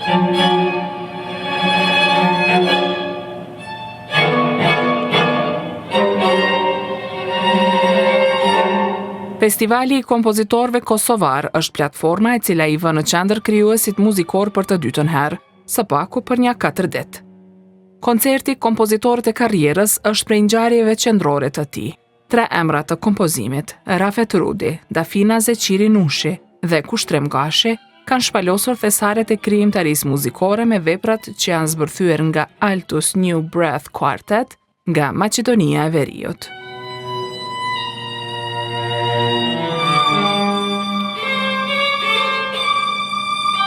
Festivali i kompozitorëve kosovar është platforma e cila i vën në qendër krijuesit muzikor për të dytën herë, së paku për një 4 ditë. Koncerti Kompozitorët e Karrierës është prej ngjarjeve qendrore të tij. 3 emra të kompozimit, Rafet Rudi, Dafina Zeqiri Nushi dhe Kushtrim Gashi, kanë shpalosur thesaret e krijimtarisë muzikore me veprat që janë zbërthyer nga Altus New Breath Quartet nga Maqedonia e Veriut.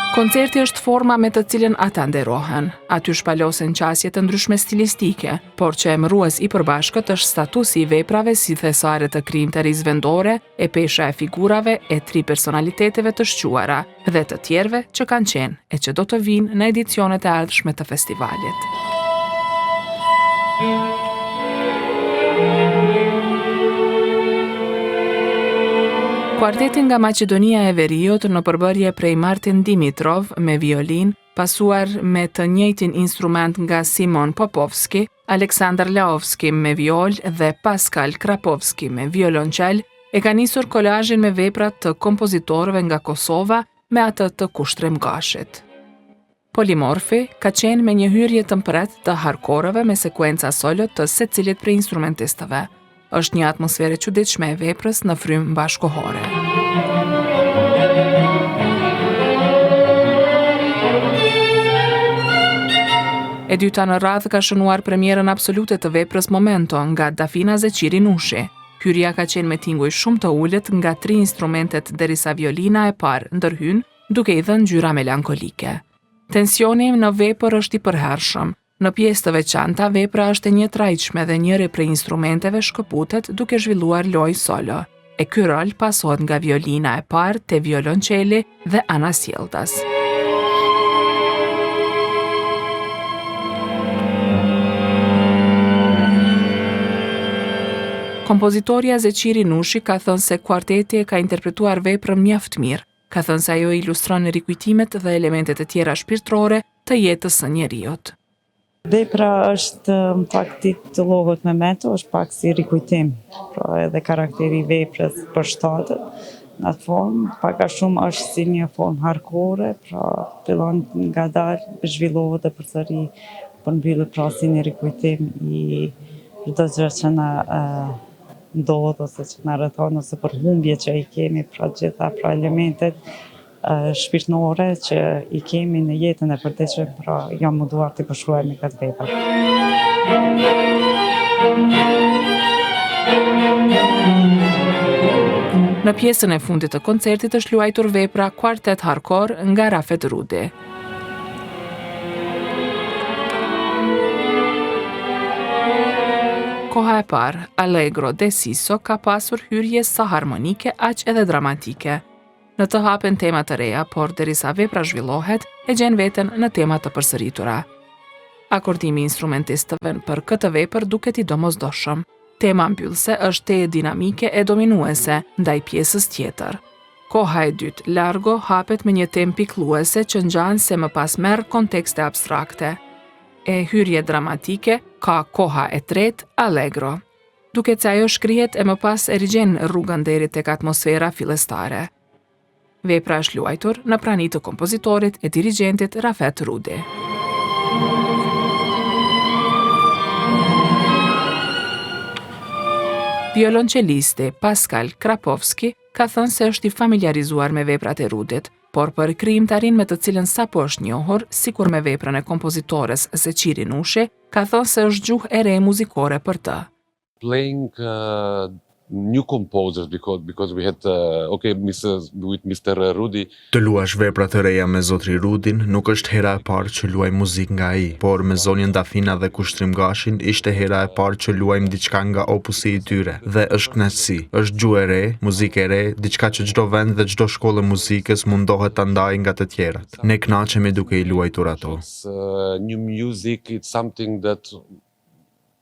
Koncerti është forma me të cilën ata nderohen. Aty shpalosen qasje të ndryshme stilistike, por që emërues i përbashkët është statusi i veprave si thesare të krijimtarisë vendore, e pesha e figurave e 3 personaliteteve të shquara dhe të tjerëve që kanë qenë e që do të vinë në edicionet e ardhshme të festivalit. Kuarteti nga Maqedonia e Veriut në përbërje prej Martin Dimitrov me violin, pasuar me të njëjtin instrument nga Simon Popovski, Aleksandar Laovski me viol dhe Pascal Krapovski me violonçel, e ka nisur kolazhin me veprat të kompozitorëve nga Kosova me atë të Kushtrim Gashit. Polimorfi ka qenë me një hyrje të mpret të harkoreve me sekuenca solo të secilit prej instrumentistëve. Është një atmosferë e çuditshme e veprës në frymë bashkohore. E dyta në radhë ka shënuar premierën absolute të veprës Momento nga Dafina Zeqiri Nushi. Hyrja ka qenë me tinguj shumë të ulët nga 3 instrumentet derisa violina e parë ndërhyn, duke i dhënë ngjyra melankolike. Tensioni në vepër është i përhershëm. Në pjesë të veçanta, vepra është e njëtrajtshme dhe njëri prej instrumenteve shkëputet duke zhvilluar lojë solo. E ky rol pasohet nga violina e parë te violonçeli dhe anasjelltas. Kompozitorja Zeqiri Nushi ka thënë se kuarteti e ka interpretuar veprën mjaft mirë. Ka thënë se ajo ilustron rikujtimet dhe elementet e tjera shpirtërore të jetës së njeriut. Vepra është në fakti të llohet me meto, është pak si rikujtim, pra edhe karakteri i veprës përshtatet në atë formë, pak a shumë është si një formë hardcore, pra fillon ngadalë, zhvillohet dhe përsëri përmbyllet pra si një rikujtim i çdo gjë që na ndodh ose që na rrethon ose për humbje që i kemi, pra gjitha pra elementet shpirtërore që i kemi në jetën e përditshme, pra jam munduar të përshkruaj me këtë vepër. Në pjesën e fundit të koncertit është luajtur vepra Kuartet Hardcore nga Rafet Rudi. Koha e parë, Allegro de Siso ka pasur hyrje sa harmonike aq edhe dramatike. Në të hapen tema të reja, por derisa vepra zhvillohet, e gjen veten në tema të përsëritura. Akordimi i instrumentistëve për këtë vepër duket i domosdoshëm. Tema mbyllëse është teje dinamike e dominuese ndaj pjesës tjetër. Koha e dytë, Largo, hapet me një temë pikëlluese që ngjan se më pas merr kontekste abstrakte. E hyrje dramatike ka koha e tretë, Allegro. Duket se ajo shkrihet e më pas e rigjen rrugën deri tek atmosfera fillestare. Vepra është luajtur në prani të kompozitorit e dirigjentit Rafet Rudi. Violonçelisti Pascal Krapovski ka thënë se është i familiarizuar me veprat e Rudit, por për krijimtarin me të cilën sapo është njohur, sikur me veprën e kompozitores Zeqiri Nushi, ka thënë se është gjuhë e re muzikore për të. Playing new composers because we had with Mr. Rudi. Të luash vepra të reja me zotri Rudin nuk është hera e parë që luaj muzikë nga ai, por me zonjën Dafina dhe Kushtrim Gashin ishte hera e parë që luajmë diçka nga opusi i tyre dhe është kënaqësi. Është gjuhë e re, muzikë e re, diçka që çdo vend dhe çdo shkollë muzikës mundohet ta ndajë nga të tjerat. Ne kënaqemi duke i luajtur ato. New music, it's something that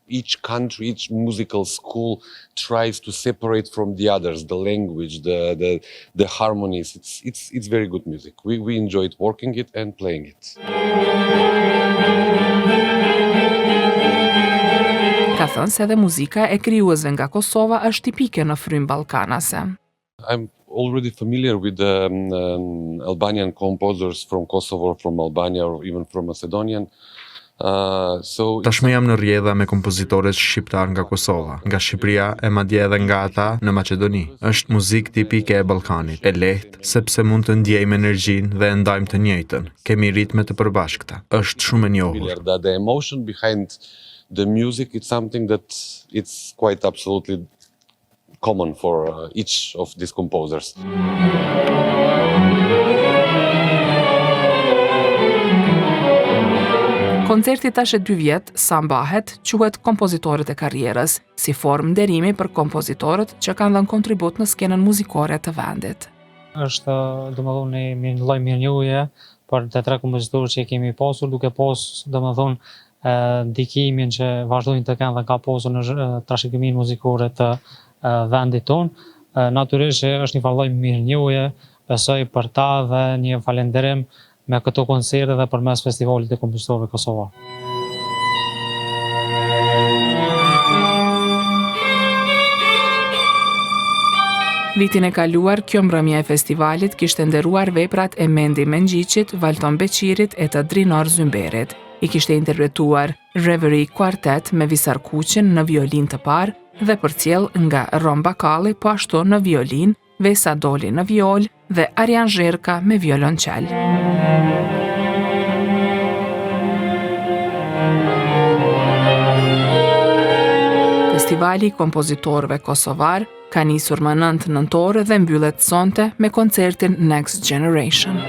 each country, each musical school tries to separate from the others, the language, the harmonies. It's very good music. We enjoyed working it and playing it. Ka thënë se edhe muzika e krijuesve nga Kosova është tipike në frymë ballkanase. I'm already familiar with the Albanian composers from Kosovo, or from Albania, or even from Macedonian. Tashmë jam në rrjedha me kompozitorët shqiptar nga Kosova, nga Shqipëria e madje edhe nga ata në Maqedoni. Është muzikë tipike e Ballkanit, e lehtë sepse mund të ndjejmë energjinë dhe e ndajmë të njëjtën. Kemi ritme të përbashkëta. Është shumë e njohur. The emotion behind the music, it's something that it's quite absolutely common for each of these composers. Koncerti tash e 2 vjet, sa mbahet, quhet Kompozitorët e Karrierës, si formë nderimi për kompozitorët që kanë dhënë kontribut në skenën muzikore të vendit. Është domethënë një lloj mirënjohje për të 3 kompozitorët që kemi pasur, duke pasur domethënë ndikimin që vazhdojnë të kenë dhe ka pasur në trashëgiminë muzikore të vendit tonë. Natyrisht që është një lloj mirënjohje, besoj për ta dhe një falënderim me këto koncerte dhe përmes festivalit të kompozitorëve kosovar. Vitin e kaluar, kjo mbrëmje e festivalit kishte nderuar veprat e Mendi Mengjiçit, Valton Beqirit e të Drinor Zymberit. I kishte interpretuar Reverie Quartet me Visar Kuqin në violin të parë dhe përcjell nga Rom Bakalli, po ashtu në violin, Vesa Doli në viol dhe Arjan Zherka me violonçel. Festivali i kompozitorëve kosovar ka nisur më 9 nëntor dhe mbyllet sonte me koncertin Next Generation.